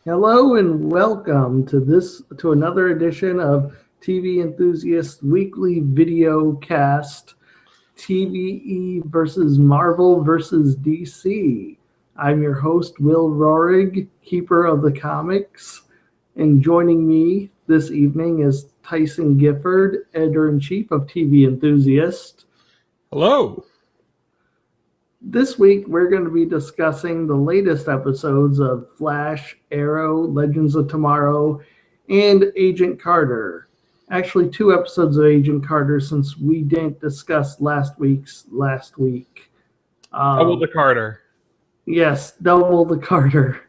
Hello and welcome to another edition of TV Enthusiast Weekly Video Cast, TVE versus Marvel versus DC. I'm your host, Will Rohrig, keeper of the comics, and joining me this evening is Tyson Gifford, editor-in-chief of TV Enthusiast. Hello. This week, we're going to be discussing the latest episodes of Flash, Arrow, Legends of Tomorrow, and Agent Carter. Actually, 2 episodes of Agent Carter since we didn't discuss last week. Double the Carter. Yes, double the Carter.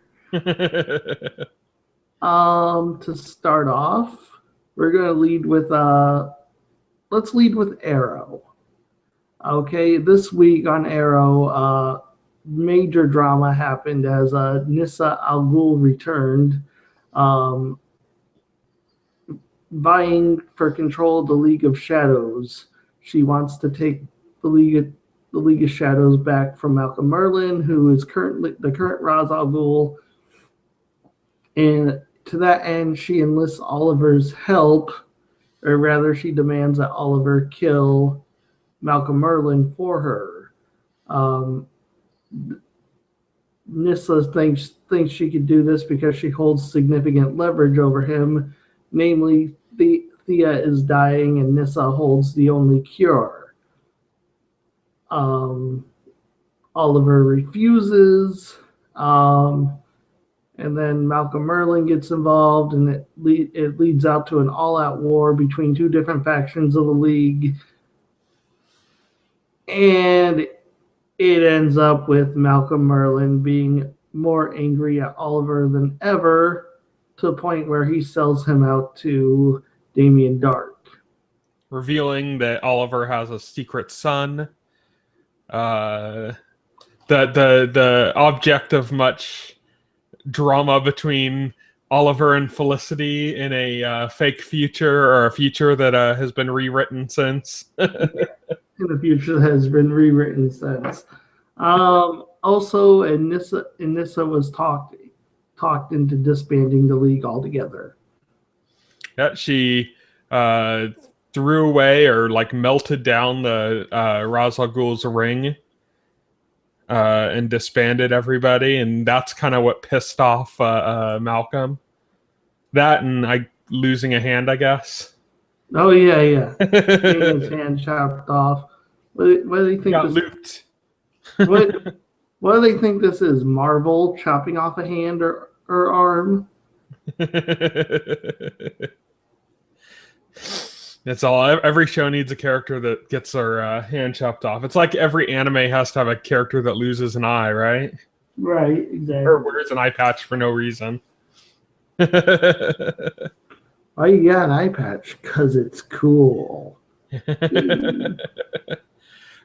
To start off, we're going to lead with let's lead with Arrow. Okay, this week on Arrow, major drama happened as Nyssa Al Ghul returned, vying for control of the League of Shadows. She wants to take the League of Shadows back from Malcolm Merlyn, who is currently the current Ra's al Ghul, and to that end, she enlists Oliver's help, or rather, she demands that Oliver kill Malcolm Merlyn for her. Nyssa thinks she could do this because she holds significant leverage over him, namely Thea is dying and Nyssa holds the only cure. Oliver refuses, and then Malcolm Merlyn gets involved, and it leads out to an all-out war between 2 different factions of the League. And it ends up with Malcolm Merlyn being more angry at Oliver than ever, to the point where he sells him out to Damien Dark, revealing that Oliver has a secret son. The object of much drama between Oliver and Felicity in a fake future, or a future that has been rewritten since. In the future that has been rewritten since. Also, Nyssa was talked into disbanding the League altogether. Yeah, she threw away or melted down the Ra's al Ghul's ring and disbanded everybody, and that's kind of what pissed off Malcolm. That and losing a hand, I guess. Oh yeah. Getting his hand chopped off. What do they think? Got looped. What do they think this is? Marvel chopping off a hand or arm? That's all. Every show needs a character that gets their hand chopped off. It's like every anime has to have a character that loses an eye, right? Right, exactly. Or wears an eye patch for no reason. Why you got an eye patch? Because it's cool.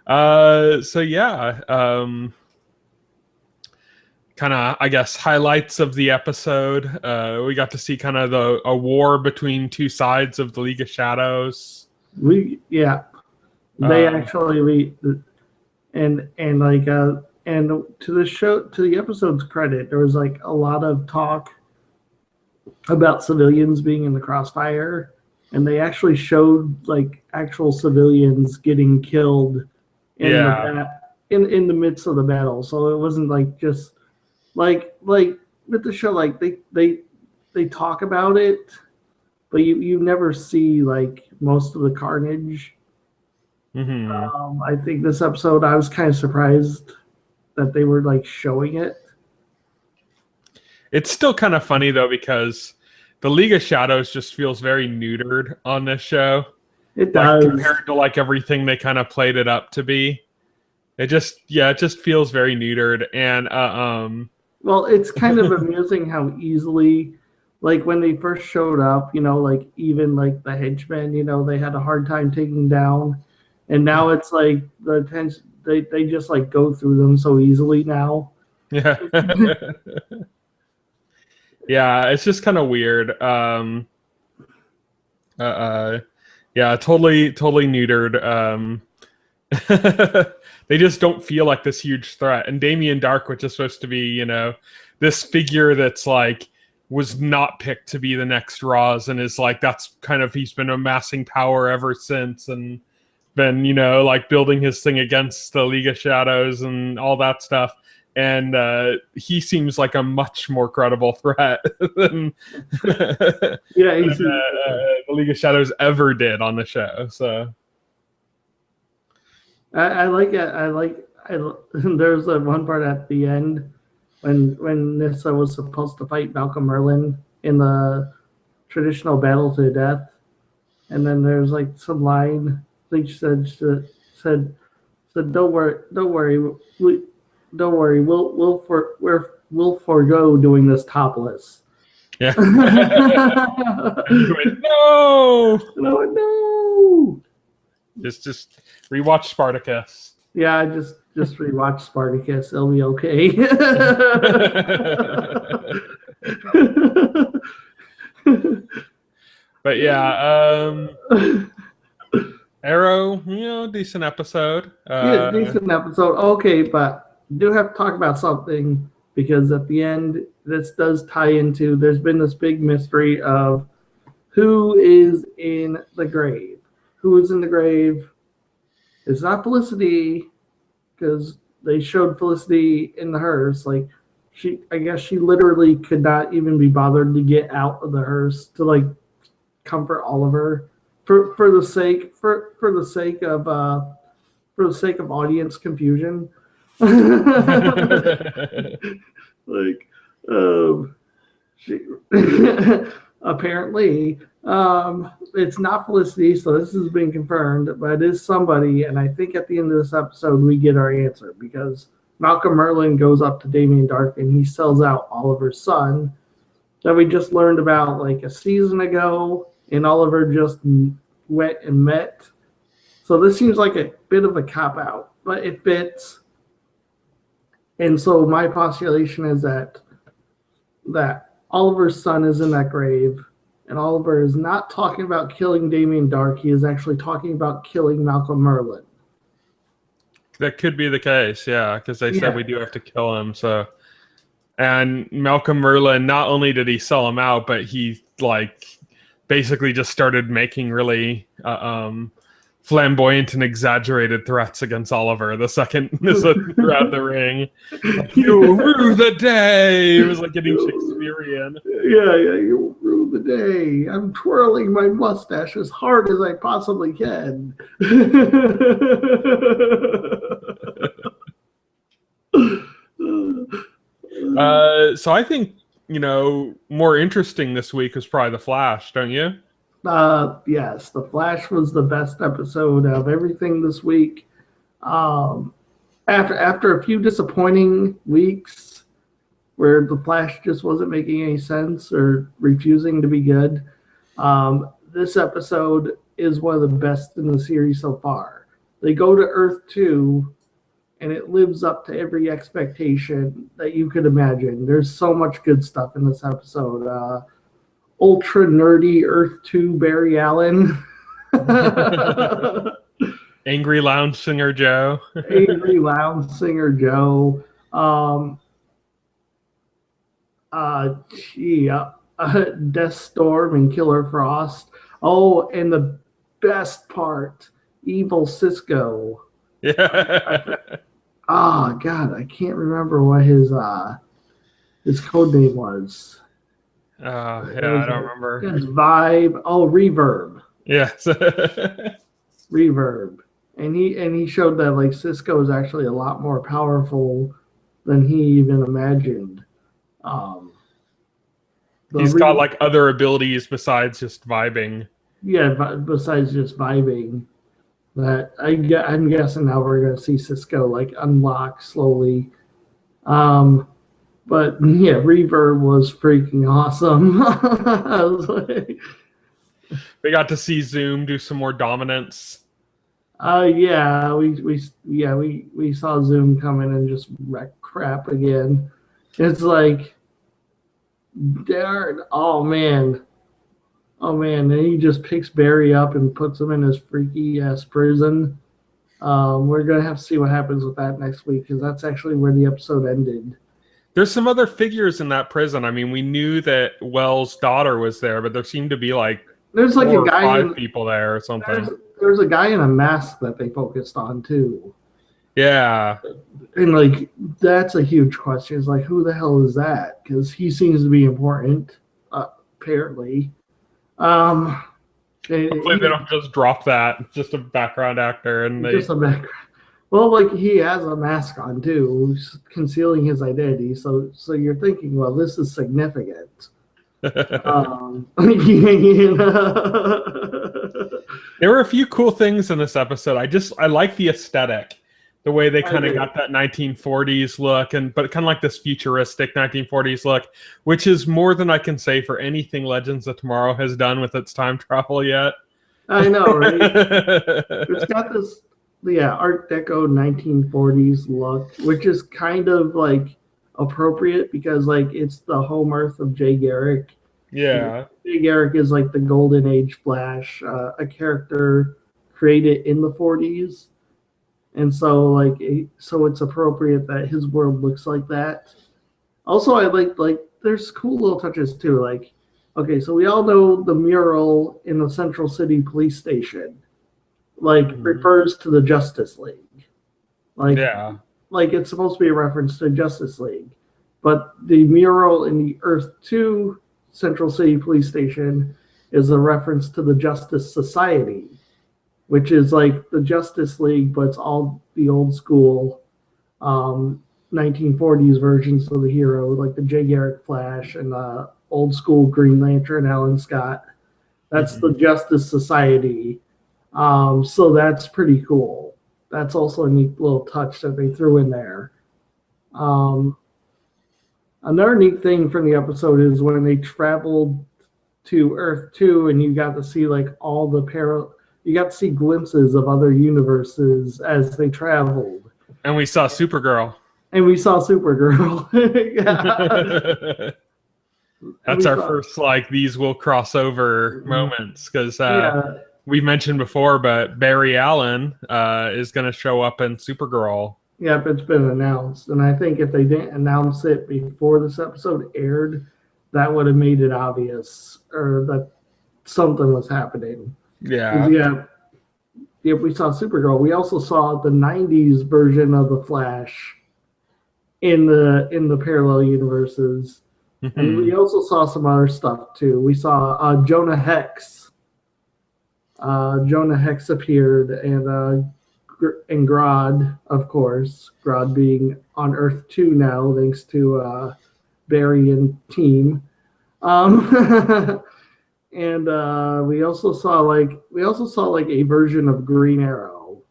So yeah, kind of, I guess, highlights of the episode. We got to see kind of a war between 2 sides of the League of Shadows. They actually and to the episode's credit, there was a lot of talk about civilians being in the crossfire, and they actually showed actual civilians getting killed in the midst of the battle. So it wasn't just with the show, they talk about it, but you never see most of the carnage. Mm-hmm. I think this episode, I was kind of surprised that they were showing it. It's still kind of funny though, because the League of Shadows just feels very neutered on this show. It does, compared to everything they kind of played it up to be. It just feels very neutered. And well, it's kind of amusing how easily, when they first showed up, even the henchmen, they had a hard time taking down, and now it's the attention, they just go through them so easily now. Yeah. Yeah, it's just kind of weird. Yeah, totally neutered. They just don't feel like this huge threat. And Damien Dark, which is supposed to be, this figure that's was not picked to be the next Roz, and is like, that's kind of, he's been amassing power ever since, and been, like building his thing against the League of Shadows and all that stuff. And he seems like a much more credible threat than, Yeah, the League of Shadows ever did on the show. So I like it. There's one part at the end when Nissa was supposed to fight Malcolm Merlin in the traditional battle to the death, and then there's like some line. I think she said, "Don't worry, don't worry. We'll forego doing this topless." yeah. No. No. Just rewatch Spartacus. Yeah, I just rewatch Spartacus. It'll be okay. But yeah, Arrow, decent episode. Yeah, decent episode. Okay, but do have to talk about something, because at the end, this does tie into. There's been this big mystery of who is in the grave. Who is in the grave? It's not Felicity, because they showed Felicity in the hearse. Like, I guess she literally could not even be bothered to get out of the hearse to like comfort Oliver for the sake of audience confusion. Like, she apparently it's not Felicity, so this has been confirmed, but it is somebody. And I think at the end of this episode we get our answer, because Malcolm Merlin goes up to Damien Dark and he sells out Oliver's son that we just learned about like a season ago, and Oliver just went and met. So this seems like a bit of a cop-out, but it fits. And so my postulation is that Oliver's son is in that grave, and Oliver is not talking about killing Damien Dark. He is actually talking about killing Malcolm Merlin. That could be the case, yeah, because they said we do have to kill him. So, and Malcolm Merlin, not only did he sell him out, but he like basically just started making really flamboyant and exaggerated threats against Oliver the second throughout the ring. Like, you rue the day. It was like getting Shakespearean. Yeah, you rue the day. I'm twirling my mustache as hard as I possibly can. So I think, more interesting this week was probably The Flash, don't you? Yes, The Flash was the best episode of everything this week. After a few disappointing weeks where The Flash just wasn't making any sense or refusing to be good, this episode is one of the best in the series so far. They go to Earth 2, and it lives up to every expectation that you could imagine. There's so much good stuff in this episode. Ultra nerdy Earth 2 Barry Allen. Angry lounge singer Joe. Angry lounge singer Joe. Death Storm and Killer Frost. Oh, and the best part, Evil Cisco. Yeah. God, I can't remember what his code name was. Yeah, I don't remember. His vibe. Oh, Reverb. Yes. Reverb. And he showed that like Cisco is actually a lot more powerful than he even imagined. He's got like other abilities besides just vibing. Yeah, besides just vibing. That I'm guessing now we're going to see Cisco like unlock slowly. But yeah, Reverb was freaking awesome. I was like, we got to see Zoom do some more dominance. Yeah, we saw Zoom come in and just wreck crap again. It's like, darn, oh man, and he just picks Barry up and puts him in his freaky ass prison. We're gonna have to see what happens with that next week, because that's actually where the episode ended. There's some other figures in that prison. I mean, we knew that Wells' daughter was there, but there seemed to be like There's like 4 a or guy 5 in people there or something. there's a guy in a mask that they focused on too. Yeah. And like that's a huge question. It's like who the hell is that? Because he seems to be important, apparently. Um, Hopefully they don't just drop that. Just a background actor, and they just a background. Well, like he has a mask on too, concealing his identity. So you're thinking, well, this is significant. You know? There were a few cool things in this episode. I like the aesthetic, the way they kind of agree. got that 1940s look, but kind of like this futuristic 1940s look, which is more than I can say for anything Legends of Tomorrow has done with its time travel yet. I know, right? It's got this, Art Deco 1940s look, which is kind of like appropriate because like it's the home earth of Jay Garrick. Yeah. Jay Garrick is like the golden age Flash, a character created in the 40s. And so so it's appropriate that his world looks like that. Also, I like there's cool little touches too. Like, okay, so we all know the mural in the Central City Police Station, like refers to the Justice League. Like it's supposed to be a reference to Justice League, but the mural in the Earth 2 Central City Police Station is a reference to the Justice Society, which is like the Justice League, but it's all the old school 1940s versions of the hero, like the Jay Garrick Flash and the old school Green Lantern Alan Scott. That's the Justice Society. So that's pretty cool. That's also a neat little touch that they threw in there. Another neat thing from the episode is when they traveled to Earth 2 and you got to see like all the you got to see glimpses of other universes as they traveled. And we saw Supergirl. Yeah. That's our first like these will cross over moments because we mentioned before, but Barry Allen is going to show up in Supergirl. Yep, it's been announced, and I think if they didn't announce it before this episode aired, that would have made it obvious or that something was happening. Yeah. If we saw Supergirl, we also saw the '90s version of the Flash in the parallel universes. And we also saw some other stuff too. We saw Jonah Hex. Jonah Hex appeared, and Grodd, of course. Grodd being on Earth 2 now, thanks to Barry and team. And we also saw a version of Green Arrow.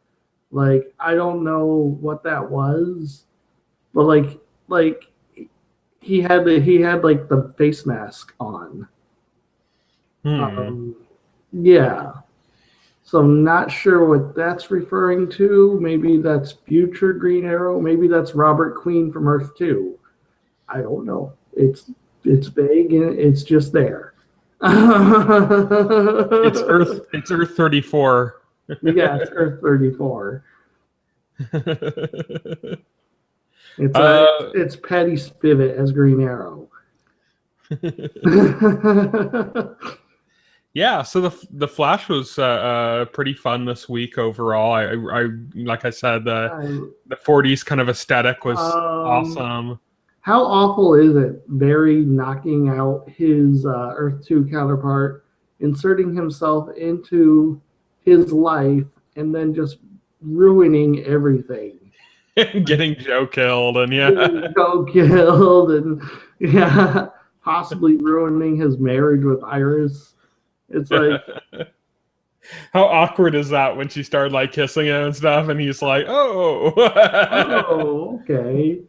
Like I don't know what that was, but like he had like the face mask on. Yeah. So I'm not sure what that's referring to. Maybe that's future Green Arrow. Maybe that's Robert Queen from Earth 2. I don't know. It's vague and it's just there. It's Earth 34. Yeah, it's Earth 34. It's Patty Spivot as Green Arrow. Yeah, so the Flash was pretty fun this week overall. I like I said, the 40s kind of aesthetic was awesome. How awful is it, Barry knocking out his Earth 2 counterpart, inserting himself into his life, and then just ruining everything? Getting Joe killed, and possibly ruining his marriage with Iris. It's like, how awkward is that when she started like kissing him and stuff, and he's like, "Oh, okay."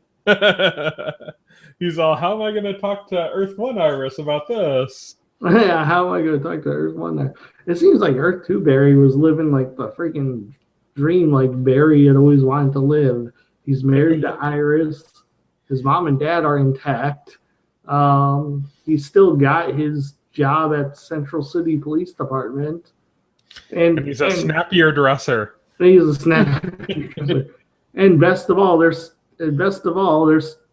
He's all, "How am I going to talk to Earth 1 Iris about this?" Yeah, how am I going to talk to Earth 1 there? It seems like Earth 2 Barry was living like the freaking dream, like Barry had always wanted to live. He's married to Iris. His mom and dad are intact. He's still got his job at Central City Police Department, and he's a snappier dresser. He's a snappier dresser. And best of all, there's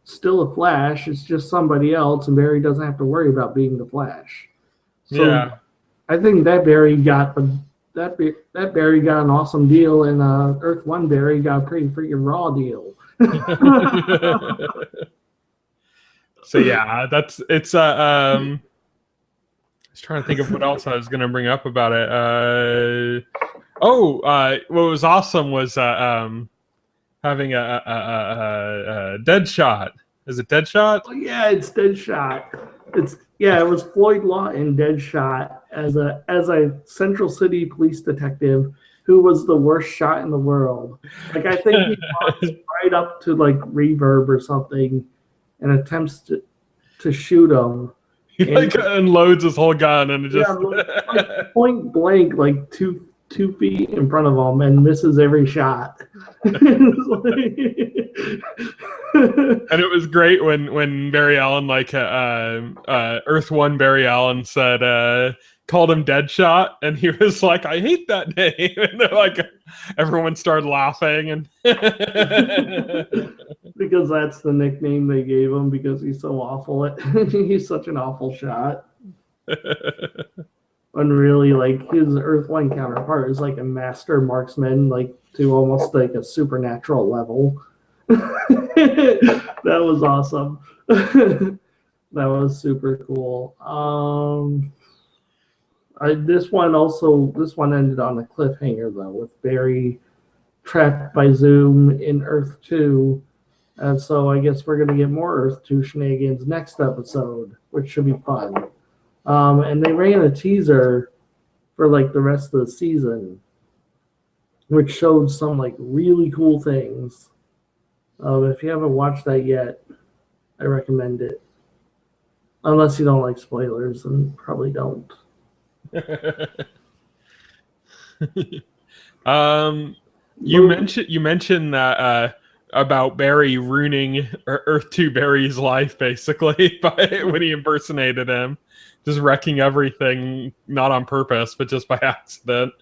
still a Flash. It's just somebody else, and Barry doesn't have to worry about being the Flash. So Yeah. I think that Barry got that Barry got an awesome deal, and Earth One Barry got a pretty freaking raw deal. So yeah, I was trying to think of what else I was going to bring up about it. What was awesome was having a Deadshot. Is it Deadshot? Oh, yeah, it's Deadshot. It was Floyd Lawton Deadshot as a Central City police detective who was the worst shot in the world. Like I think he walks right up to like Reverb or something and attempts to shoot him. He And like unloads his whole gun and it yeah, just like point blank, like two feet in front of him, and misses every shot. And it was great when Barry Allen, like Earth One Barry Allen said, called him Deadshot, and he was like, "I hate that name," and like everyone started laughing, and because that's the nickname they gave him because he's so awful. He's such an awful shot. And really, like his Earth One counterpart is like a master marksman, like to almost like a supernatural level. That was awesome. That was super cool. This one ended on a cliffhanger though, with Barry trapped by Zoom in Earth 2. And so I guess we're gonna get more Earth 2 shenanigans next episode, which should be fun. And they ran a teaser for like the rest of the season, which showed some like really cool things. If you haven't watched that yet, I recommend it. Unless you don't like spoilers, and probably don't. You mentioned that about Barry ruining Earth 2 Barry's life basically by when he impersonated him, just wrecking everything, not on purpose but just by accident.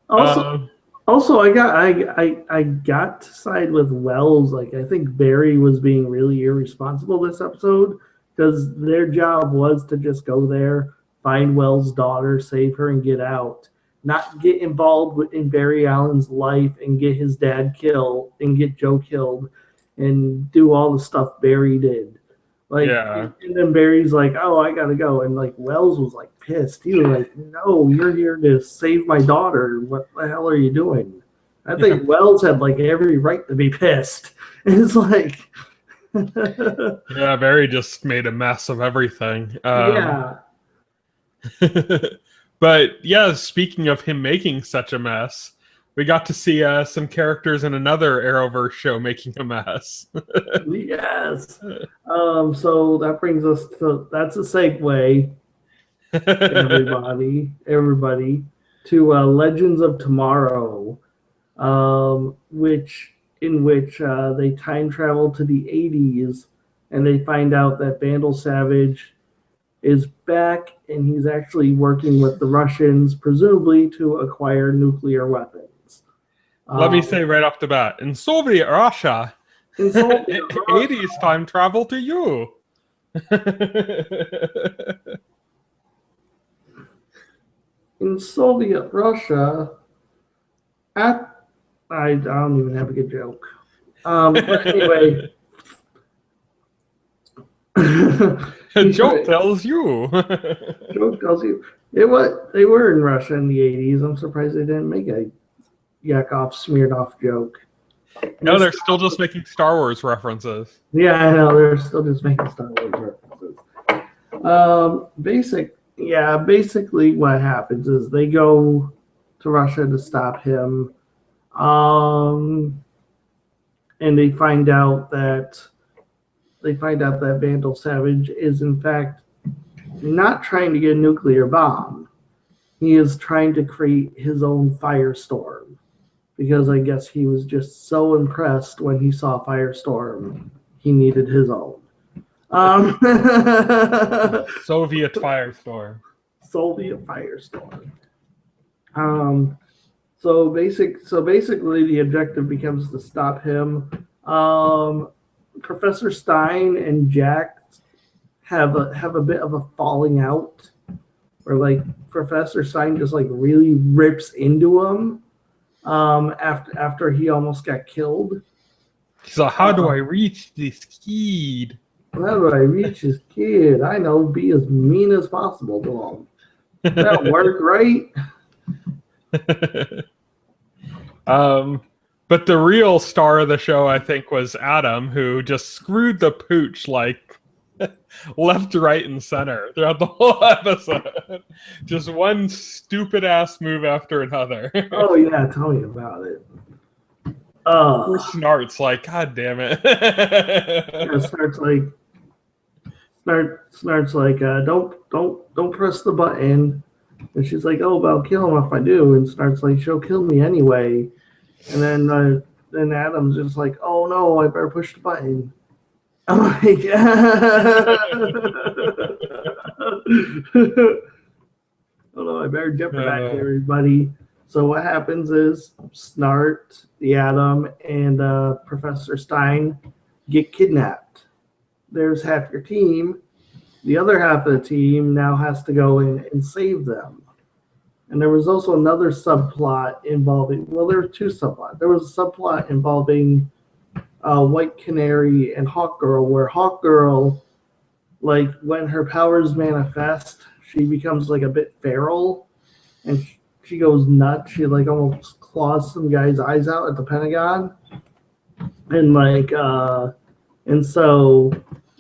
Also, I got to side with Wells. Like I think Barry was being really irresponsible this episode because their job was to just go there, find Wells' daughter, save her, and get out. Not get involved in Barry Allen's life and get his dad killed and get Joe killed and do all the stuff Barry did. Like, Yeah. and then Barry's like, "Oh, I gotta go," and like Wells was like pissed. He was like, "No, you're here to save my daughter. What the hell are you doing?" I think Wells had like every right to be pissed. And it's like, Yeah, Barry just made a mess of everything. yeah. But yeah, speaking of him making such a mess, we got to see some characters in another Arrowverse show making a mess. Yes. So that brings us to that's a segue, everybody, to Legends of Tomorrow, which they time travel to the 80s, and they find out that Vandal Savage is back, and he's actually working with the Russians, presumably to acquire nuclear weapons. Let me say right off the bat, in Soviet Russia, In Soviet 80s time travel to you. In Soviet Russia, I don't even have a good joke. But anyway, Joke tells you. Joke tells you they were in Russia in the 80s. I'm surprised they didn't make a Yakov smeared off joke. No, they're still just making Star Wars references. Yeah, I know they're still just making Star Wars references. Basically what happens is they go to Russia to stop him, and they find out that Vandal Savage is in fact not trying to get a nuclear bomb. He is trying to create his own firestorm because I guess he was just so impressed when he saw Firestorm, he needed his own. Soviet Firestorm. Soviet Firestorm. So basically, the objective becomes to stop him. Professor Stein and Jack have a bit of a falling out, where like Professor Stein just like really rips into him after he almost got killed. So how do I reach this kid? How do I reach this kid? I know, be as mean as possible to him. That'll work, right? But the real star of the show, I think, was Adam, who just screwed the pooch like left, right, and center throughout the whole episode. Just one stupid ass move after another. Oh yeah, tell me about it. Poor Snart's like, God damn it. Yeah, Snart's like, don't press the button. And she's like, oh, but I'll kill him if I do. And Snart's like, she'll kill me anyway. And then Adam's just like, oh no, I better push the button. I'm like, oh no, I better jeopardize everybody. So what happens is Snart, the Atom, and Professor Stein get kidnapped. There's half your team. The other half of the team now has to go in and save them. And there was also another subplot involving, well, there were two subplots. There was a subplot involving White Canary and Hawk Girl, where Hawk Girl, like when her powers manifest, she becomes like a bit feral, and she goes nuts. She like almost claws some guy's eyes out at the Pentagon, and so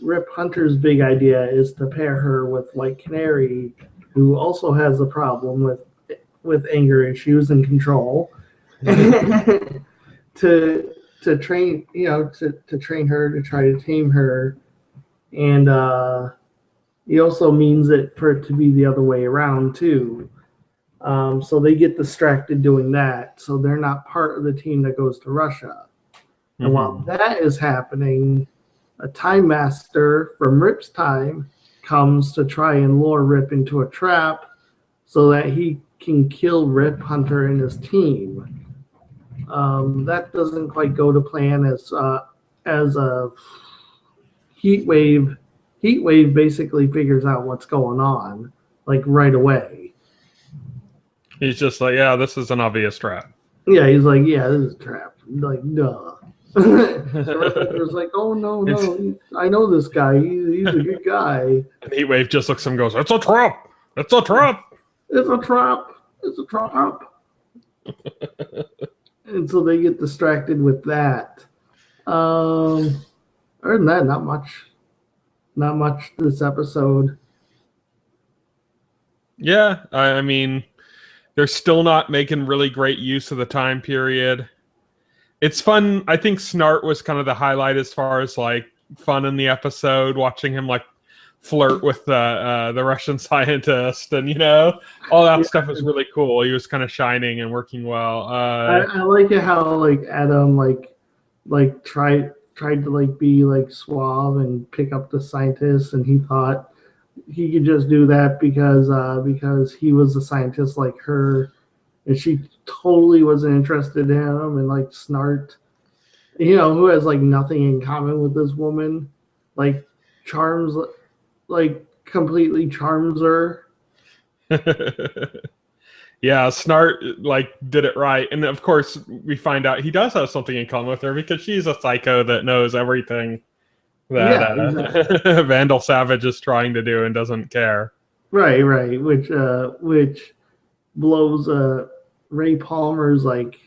Rip Hunter's big idea is to pair her with White Canary, who also has a problem with anger issues and control, to train, to train her, to try to tame her. And he also means it for it to be the other way around too. So they get distracted doing that. So they're not part of the team that goes to Russia. And while that is happening, a time master from Rip's time comes to try and lure Rip into a trap so that he can kill Rip Hunter and his team. That doesn't quite go to plan as a heat wave basically figures out what's going on like right away. He's just like, yeah, this is an obvious trap. Yeah, he's like, yeah, this is a trap. Like, duh. It was like, oh no, I know this guy. He's a good guy. And Heatwave just looks at him and goes, "It's a trap! It's a trap! It's a trap! It's a trap!" And so they get distracted with that. Other than that, not much this episode. Yeah, I mean, they're still not making really great use of the time period. It's fun. I think Snart was kind of the highlight as far as like fun in the episode, watching him like flirt with the Russian scientist, and all that stuff was really cool. He was kind of shining and working well. I like it how like Adam like tried to like be like suave and pick up the scientist, and he thought he could just do that because he was a scientist like her, and she totally wasn't interested in him. And like Snart, who has like nothing in common with this woman, like completely charms her. Yeah, Snart like did it right, and of course we find out he does have something in common with her because she's a psycho that knows everything that exactly. Vandal Savage is trying to do and doesn't care. Right, which blows Ray Palmer's like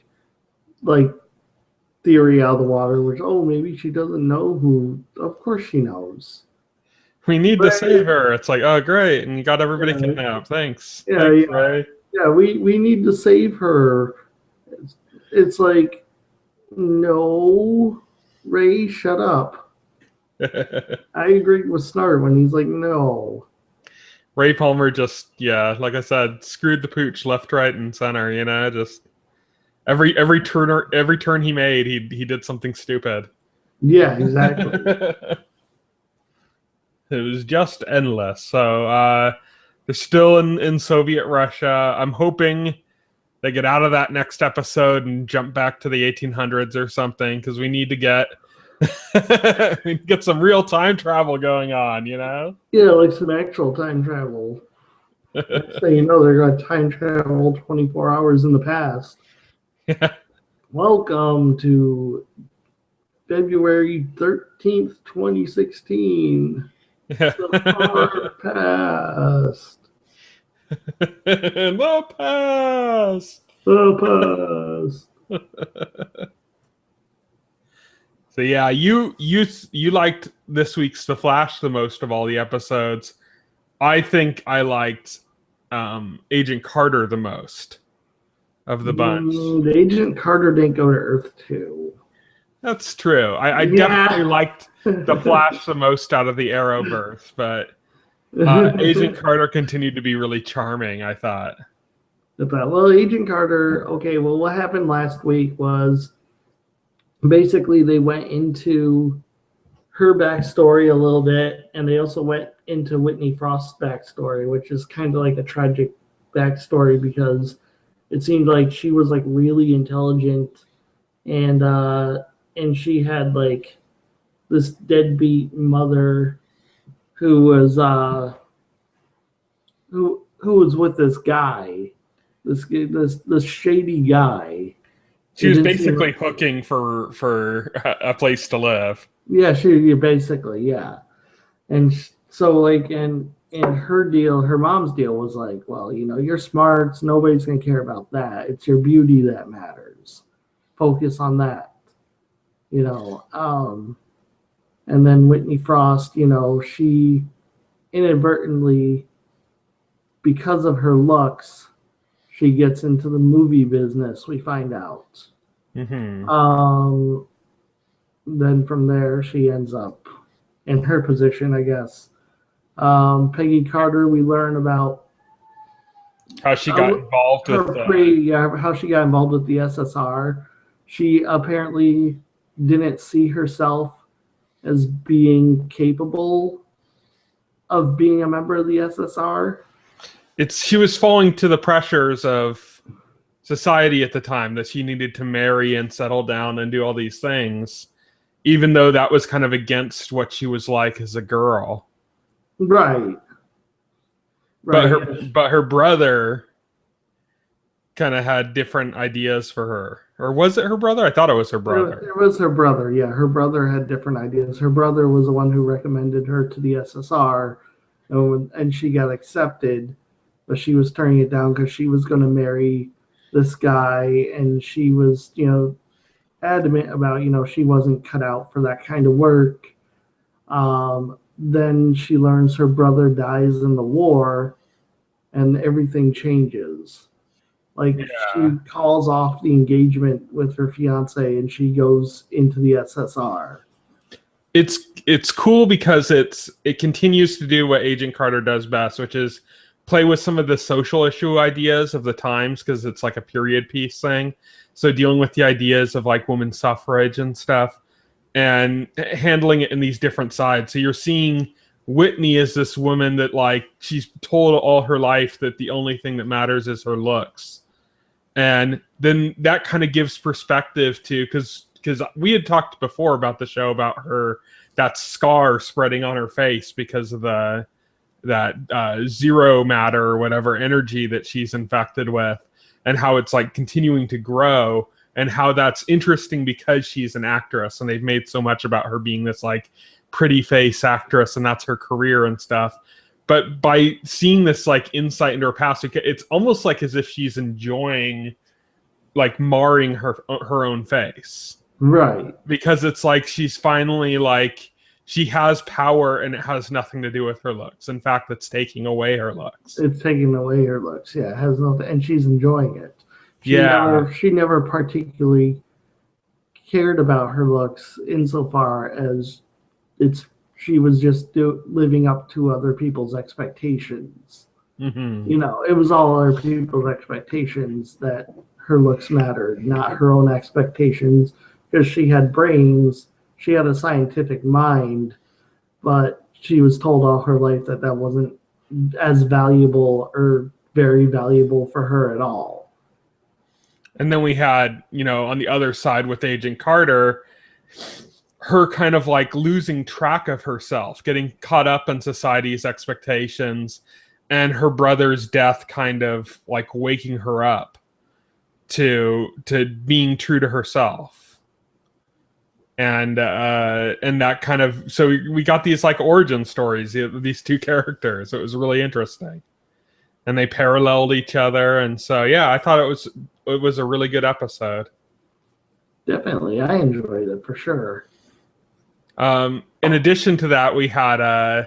theory out of the water. Which maybe she doesn't know who. Of course she knows. We need to save her. It's like, oh great, and you got everybody kidnapped. Thanks. Yeah, Thanks, Ray. Yeah, we need to save her. It's like, no, Ray, shut up. I agree with Snart when he's like, no. Ray Palmer just, like I said, screwed the pooch left, right, and center. Just every turn he made, he did something stupid. Yeah, exactly. It was just endless. So they're still in Soviet Russia. I'm hoping they get out of that next episode and jump back to the 1800s or something, because we need to get We get some real time travel going on, you know? Yeah, like some actual time travel. Next thing you know, they're going to time travel 24 hours in the past. Welcome to February 13th, 2016. The far past. The past. The past. So yeah, you liked this week's The Flash the most of all the episodes. I think I liked Agent Carter the most of the bunch. Agent Carter didn't go to Earth 2. That's true. I definitely liked The Flash the most out of the Arrowverse, but Agent Carter continued to be really charming, I thought. Well, Agent Carter, okay, well, what happened last week was basically they went into her backstory a little bit, and they also went into Whitney Frost's backstory, which is kind of like a tragic backstory because it seemed like she was like really intelligent, and she had like this deadbeat mother who was who was with this guy, this shady guy. She was basically hooking for a place to live. Yeah, basically, yeah. And so like and her deal, her mom's deal was like, well, you know, you're smart, nobody's gonna care about that. It's your beauty that matters. Focus on that. You know, and then Whitney Frost, you know, she inadvertently, because of her looks, she gets into the movie business, we find out. Mm-hmm. Then from there, she ends up in her position, I guess. Peggy Carter, we learn about how she got involved with how she got involved with the SSR. She apparently didn't see herself as being capable of being a member of the SSR. She was falling to the pressures of society at the time that she needed to marry and settle down and do all these things, even though that was kind of against what she was like as a girl. Right. But her brother kind of had different ideas for her. Or was it her brother? I thought it was her brother. It was her brother, yeah. Her brother had different ideas. Her brother was the one who recommended her to the SSR, and she got accepted, but she was turning it down because she was going to marry this guy, and she was, you know, adamant about, you know, she wasn't cut out for that kind of work. Then she learns her brother dies in the war, and everything changes. Like, she calls off the engagement with her fiance, and she goes into the SSR. It's cool because it continues to do what Agent Carter does best, which is play with some of the social issue ideas of the times, because it's like a period piece thing. So dealing with the ideas of like women's suffrage and stuff, and handling it in these different sides. So you're seeing Whitney as this woman that, like, she's told all her life that the only thing that matters is her looks. And then that kind of gives perspective to, because we had talked before about the show about that scar spreading on her face because of that zero matter or whatever energy that she's infected with, and how it's like continuing to grow, and how that's interesting because she's an actress and they've made so much about her being this like pretty face actress and that's her career and stuff. But by seeing this like insight into her past, it's almost like as if she's enjoying like marring her own face. Right. Because it's like she's finally like, she has power and it has nothing to do with her looks. In fact, it's taking away her looks. It's taking away her looks. Yeah, it has nothing, and she's enjoying it. She never particularly cared about her looks insofar as she was just living up to other people's expectations. Mm-hmm. You know, it was all other people's expectations that her looks mattered, not her own expectations, because she had brains, she had a scientific mind, but she was told all her life that wasn't as valuable or very valuable for her at all. And then we had, you know, on the other side with Agent Carter, her kind of like losing track of herself, getting caught up in society's expectations, and her brother's death kind of like waking her up to being true to herself. And that kind of, so we got these like origin stories, these two characters. It was really interesting, and they paralleled each other. And so yeah, I thought it was a really good episode. Definitely, I enjoyed it for sure. In addition to that, we had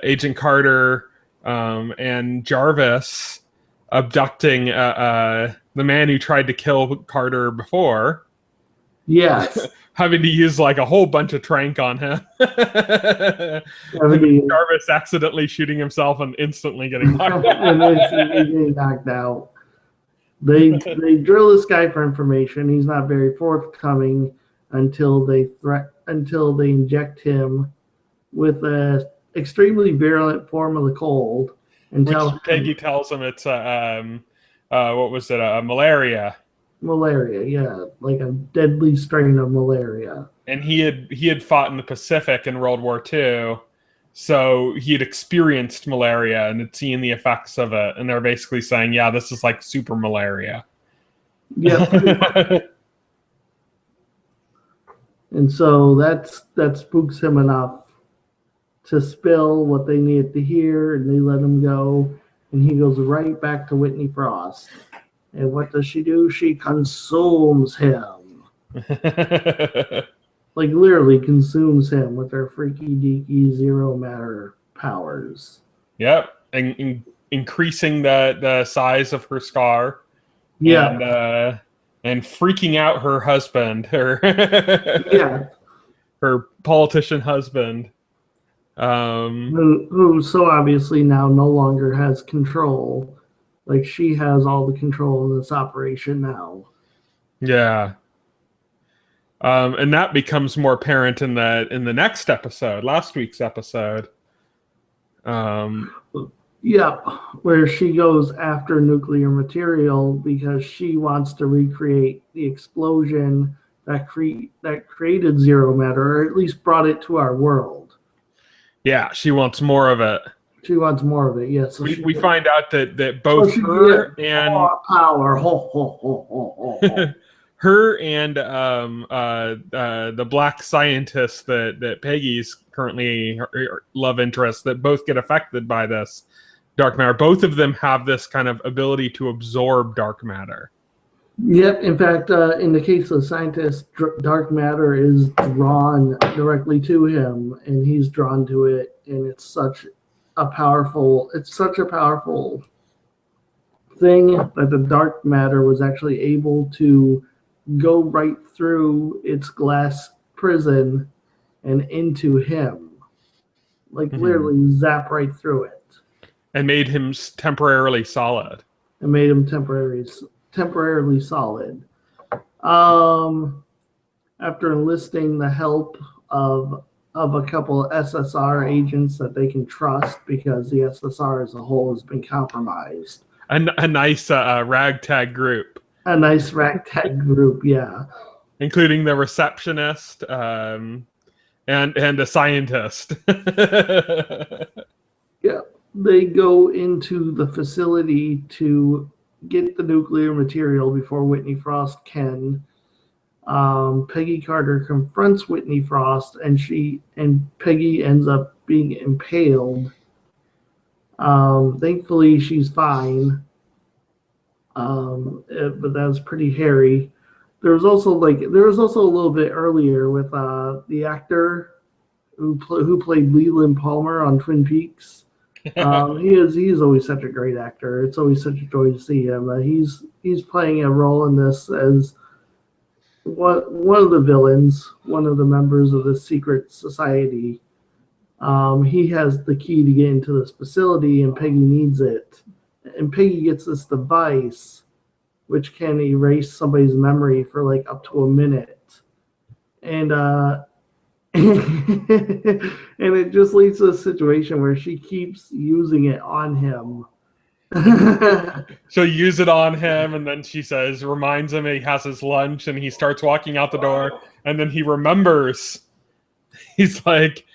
Agent Carter and Jarvis abducting the man who tried to kill Carter before. Yes. Having to use like a whole bunch of trank on him. Jarvis accidentally shooting himself and instantly getting knocked out. They drill this guy for information. He's not very forthcoming until they inject him with a extremely virulent form of the cold. Which Peggy tells him it's what was it? Malaria. Malaria, yeah, like a deadly strain of malaria. And he had fought in the Pacific in World War II, so he had experienced malaria and had seen the effects of it. And they're basically saying, yeah, this is like super malaria. Yeah. And so that spooks him enough to spill what they needed to hear, and they let him go. And he goes right back to Whitney Frost. And what does she do? She consumes him. Like literally consumes him with her freaky deaky zero matter powers. Yep. And increasing the size of her scar. Yeah. And freaking out her husband, her politician husband. Who so obviously now no longer has control. Like she has all the control in this operation now. Yeah. And that becomes more apparent in the next episode, last week's episode. Yeah, where she goes after nuclear material because she wants to recreate the explosion that created zero matter, or at least brought it to our world. Yeah, she wants more of it. She wants more of it. Yes. Yeah, so we find out that both her and power, her and the black scientist that Peggy's currently her love interest, that both get affected by this dark matter. Both of them have this kind of ability to absorb dark matter. Yep. In fact, in the case of the scientist, dark matter is drawn directly to him, and he's drawn to it, and it's such a powerful thing that the dark matter was actually able to go right through its glass prison and into him, like literally zap right through it, and made him temporarily solid. Temporarily solid. After enlisting the help of a couple of SSR agents that they can trust, because the SSR as a whole has been compromised. A nice ragtag group. A nice ragtag group, yeah. Including the receptionist and a scientist. Yeah, they go into the facility to get the nuclear material before Whitney Frost can. Peggy Carter confronts Whitney Frost, and Peggy ends up being impaled. Thankfully, she's fine, but that was pretty hairy. There was also a little bit earlier with the actor who played Leland Palmer on Twin Peaks. He's always such a great actor. It's always such a joy to see him. He's playing a role in this as one of the villains, one of the members of the secret society. He has the key to get into this facility, and Peggy needs it. And Peggy gets this device which can erase somebody's memory for like up to a minute. And and it just leads to a situation where she keeps using it on him She'll use it on him, and then she says, reminds him he has his lunch, and he starts walking out the door, and then he remembers. He's like,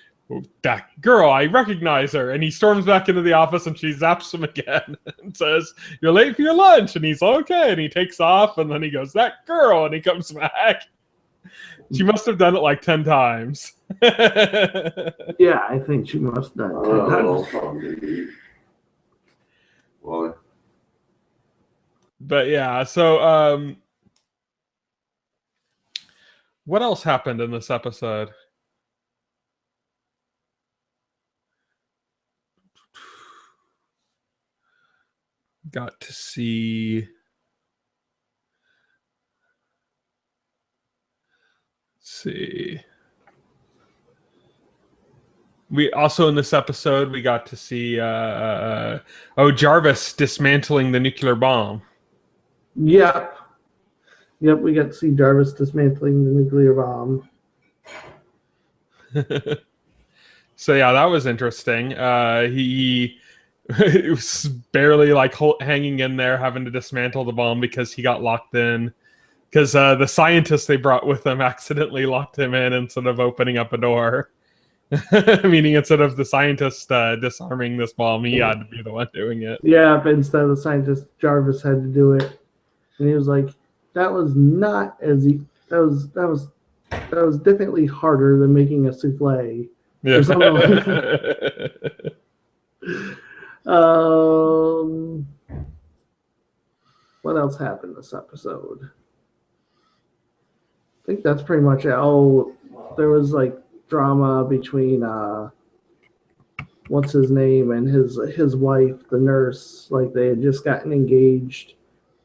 that girl, I recognize her. And he storms back into the office, and she zaps him again and says, you're late for your lunch. And he's okay, and he takes off, and then he goes, that girl, and he comes back. She must have done it like 10 times. Yeah, I think she must have done 10 times. Well, But yeah, so what else happened in this episode? Got to see. Let's see. We also in this episode we got to see Jarvis dismantling the nuclear bomb. Yep. Yep, we got to see Jarvis dismantling the nuclear bomb. So yeah, that was interesting. He it was barely like hanging in there, having to dismantle the bomb because he got locked in. Because the scientists they brought with them accidentally locked him in instead of opening up a door. Meaning instead of the scientist disarming this bomb, he had to be the one doing it. Yeah, but instead of the scientist, Jarvis had to do it. And he was like, that was not as that was definitely harder than making a souffle. Yeah. What else happened this episode? I think that's pretty much it. Oh, there was like drama between what's his name and his wife, the nurse. Like they had just gotten engaged,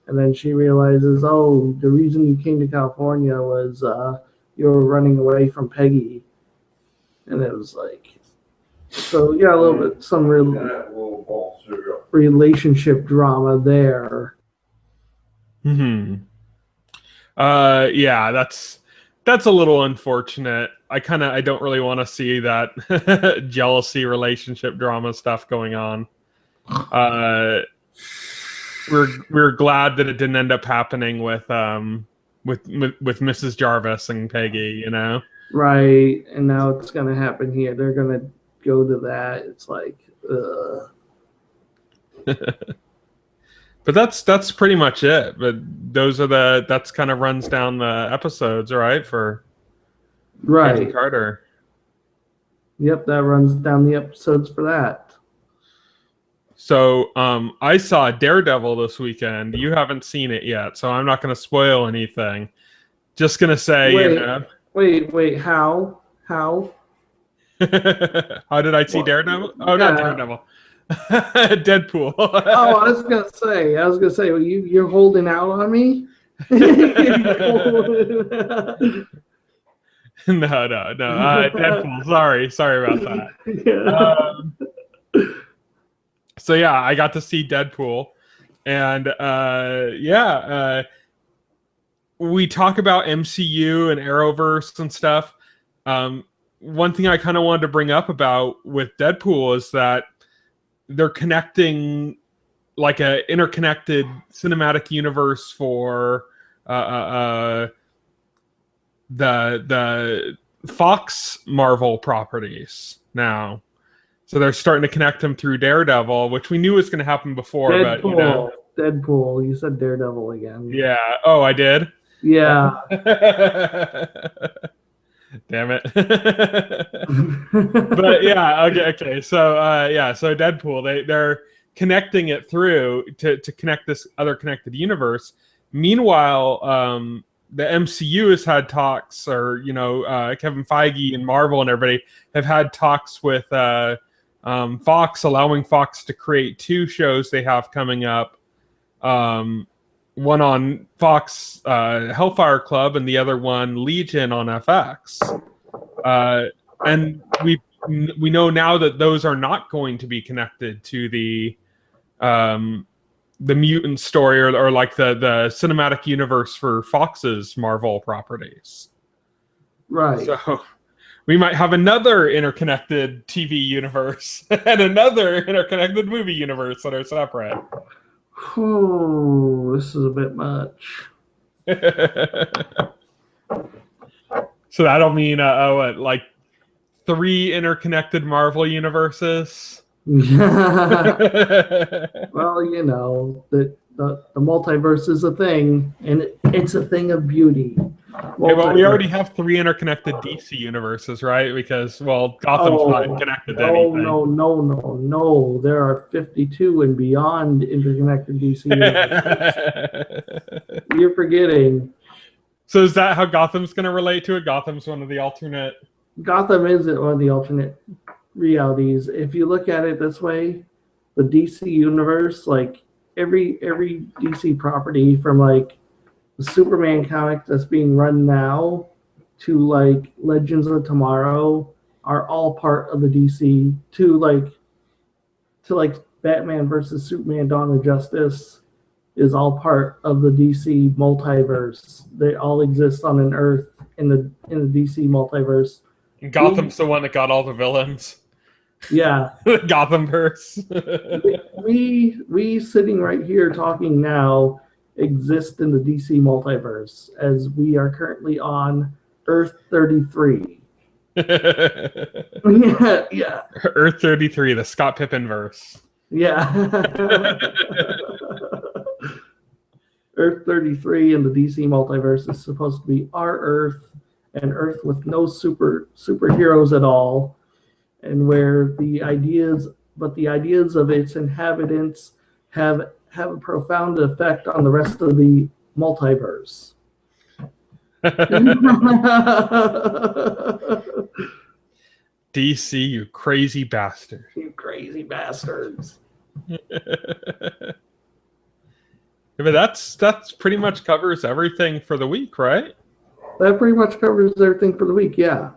and then she realizes, oh, the reason you came to California was you were running away from Peggy, and it was like, so yeah, a little bit some relationship drama there. Yeah, that's a little unfortunate. I don't really want to see that jealousy relationship drama stuff going on. We're glad that it didn't end up happening with Mrs. Jarvis and Peggy, you know. Right, and now it's gonna happen here. They're gonna go to that. It's like, But that's pretty much it. But those are that's kind of runs down the episodes, right? For Agent Carter. Yep, that runs down the episodes for that. So I saw Daredevil this weekend. You haven't seen it yet, so I'm not going to spoil anything. Just going to say, wait, how? How did I see Daredevil? Oh, yeah. Not Daredevil. Deadpool. Oh, I was gonna say, well, you're holding out on me. No. Deadpool. Sorry about that. So yeah, I got to see Deadpool, and we talk about MCU and Arrowverse and stuff. One thing I kind of wanted to bring up about with Deadpool is that they're connecting like a interconnected cinematic universe for the Fox Marvel properties now. So they're starting to connect them through Daredevil, which we knew was going to happen before. Deadpool. But, you know. Deadpool. You said Daredevil again. Yeah. Oh, I did? Yeah. Damn it. But yeah, okay. So so Deadpool, they're connecting it through to connect this other connected universe. Meanwhile, the MCU has had talks, or Kevin Feige and Marvel and everybody have had talks with Fox, allowing Fox to create 2 shows they have coming up. One on Fox Hellfire Club, and the other one Legion on FX. And we know now that those are not going to be connected to the mutant story or like the cinematic universe for Fox's Marvel properties. Right. So we might have another interconnected TV universe and another interconnected movie universe that are separate. Ooh, this is a bit much. So that'll mean like 3 interconnected Marvel universes. Well, the multiverse is a thing, and it's a thing of beauty. Okay, well, we already have 3 interconnected DC universes, right? Because, well, Gotham's not connected to anything. No. There are 52 and beyond interconnected DC universes. You're forgetting. So is that how Gotham's going to relate to it? Gotham's one of the alternate... Gotham is one of the alternate realities. If you look at it this way, the DC universe, like every DC property from like the Superman comic that's being run now to like Legends of Tomorrow are all part of the DC to like Batman versus Superman Dawn of Justice is all part of the DC multiverse. They all exist on an Earth in the DC multiverse. Gotham's the one that got all the villains. Yeah. Gothamverse. we sitting right here talking now exist in the DC multiverse as we are currently on Earth 33. Yeah. Earth 33, the Scott Pippen verse. Yeah. Earth 33 in the DC multiverse is supposed to be our Earth, an Earth with no superheroes at all, and where the ideas of its inhabitants have a profound effect on the rest of the multiverse. DC, you crazy bastard. You crazy bastards. But that's pretty much covers everything for the week, right? That pretty much covers everything for the week, yeah.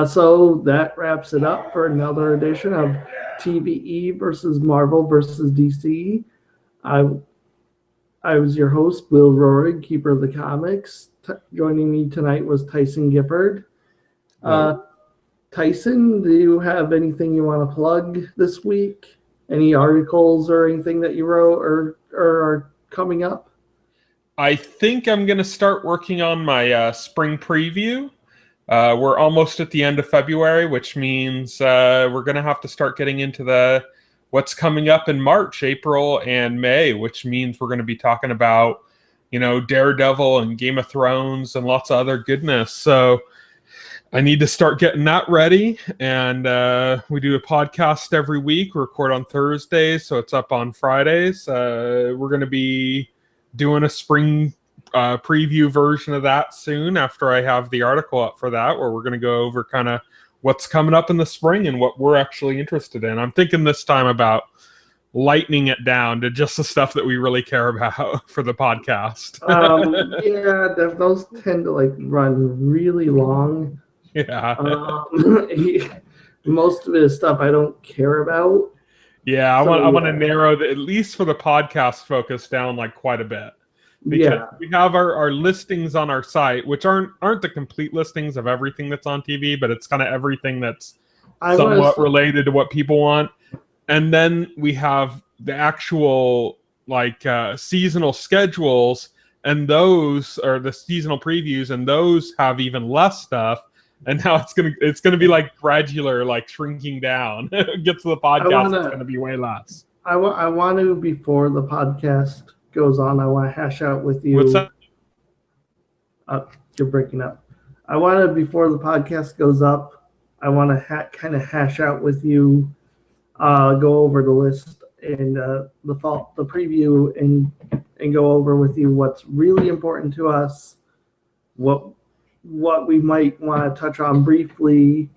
So that wraps it up for another edition of TVE versus Marvel versus DC. I was your host, Will Rorig, Keeper of the Comics. Joining me tonight was Tyson Gifford. Tyson, do you have anything you want to plug this week? Any articles or anything that you wrote or are coming up? I think I'm going to start working on my spring preview. We're almost at the end of February, which means we're going to have to start getting into what's coming up in March, April, and May, which means we're going to be talking about, Daredevil and Game of Thrones and lots of other goodness. So I need to start getting that ready. And we do a podcast every week, record on Thursdays, so it's up on Fridays. We're going to be doing a spring preview version of that soon after I have the article up for that, where we're going to go over kind of what's coming up in the spring and what we're actually interested in. I'm thinking this time about lightening it down to just the stuff that we really care about for the podcast. Those tend to run really long. Yeah. Most of it is stuff I don't care about. Yeah, I want to narrow at least for the podcast focus down quite a bit. Because we have our listings on our site, which aren't the complete listings of everything that's on TV, but it's kind of everything that's somewhat related to what people want. And then we have the actual seasonal schedules, and those are the seasonal previews, and those have even less stuff. And now it's gonna be gradular, shrinking down. It gets to the podcast, it's gonna be way less. I want to, before the podcast goes on, I want to hash out with you. What's that? You're breaking up. I want to, before the podcast goes up, I want to kind of hash out with you, go over the list and the preview and go over with you what's really important to us, what we might want to touch on briefly,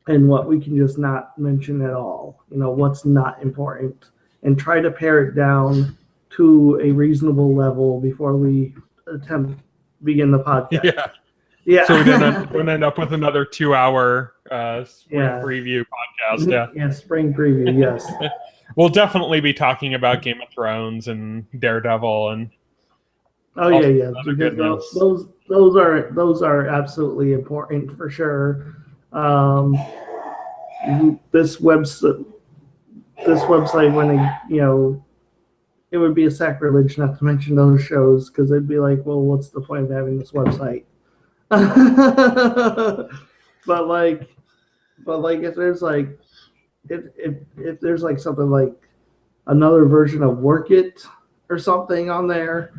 and what we can just not mention at all. What's not important, and try to pare it down to a reasonable level before we begin the podcast. Yeah. So we don't end up with another 2-hour spring preview podcast. Yeah, spring preview. Yes. We'll definitely be talking about Game of Thrones and Daredevil and because those are absolutely important for sure. Um, this website when it would be a sacrilege not to mention those shows because it'd be like, well, what's the point of having this website? but like, if there's like if there's like something like another version of Work It or something on there,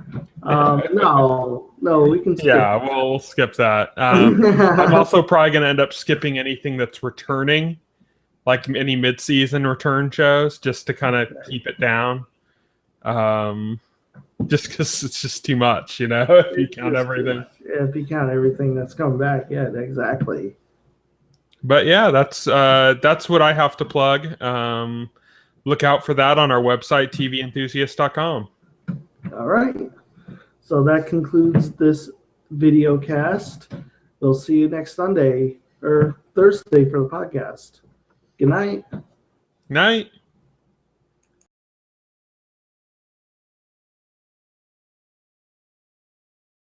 no, we can skip. Yeah, we'll skip that. I'm also probably going to end up skipping anything that's returning, like any mid-season return shows, just to kind of keep it down. Just because it's just too much, if you count everything. Yeah, if you count everything that's coming back, yeah, exactly. But yeah, that's what I have to plug. Look out for that on our website, tventhusiast.com. All right. So that concludes this video cast. We'll see you next Sunday or Thursday for the podcast. Good night. Night.